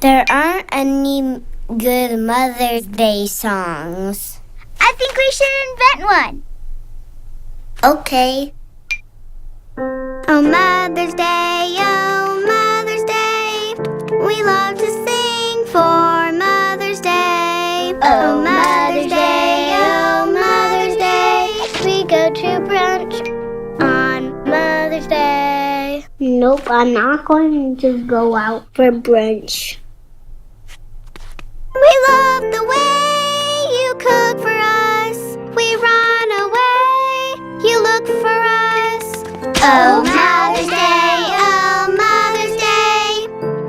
There aren't any good Mother's Day songs. I think we should invent one. Okay. Oh, Mother's Day, we love to sing for Mother's Day. Oh, Mother's Day, we go to brunch on Mother's Day. Nope, I'm not going to go out for brunch. We love the way you cook for us. We run away, you look for us. Oh, Mother's Day,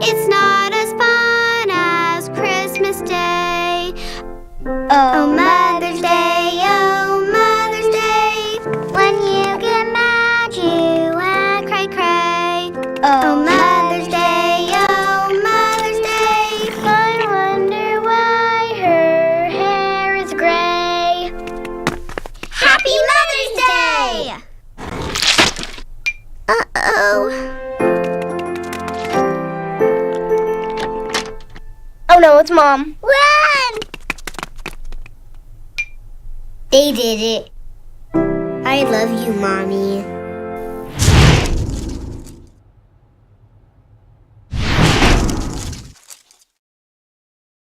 it's not as fun as Christmas Day. Oh, Mother's Day, when you get mad, you act cray-cray. Oh, Mother's Day, I wonder why her hair is gray. Happy Mother's Day! Uh-oh. Oh no, it's Mom. Run! They did it. I love you, Mommy.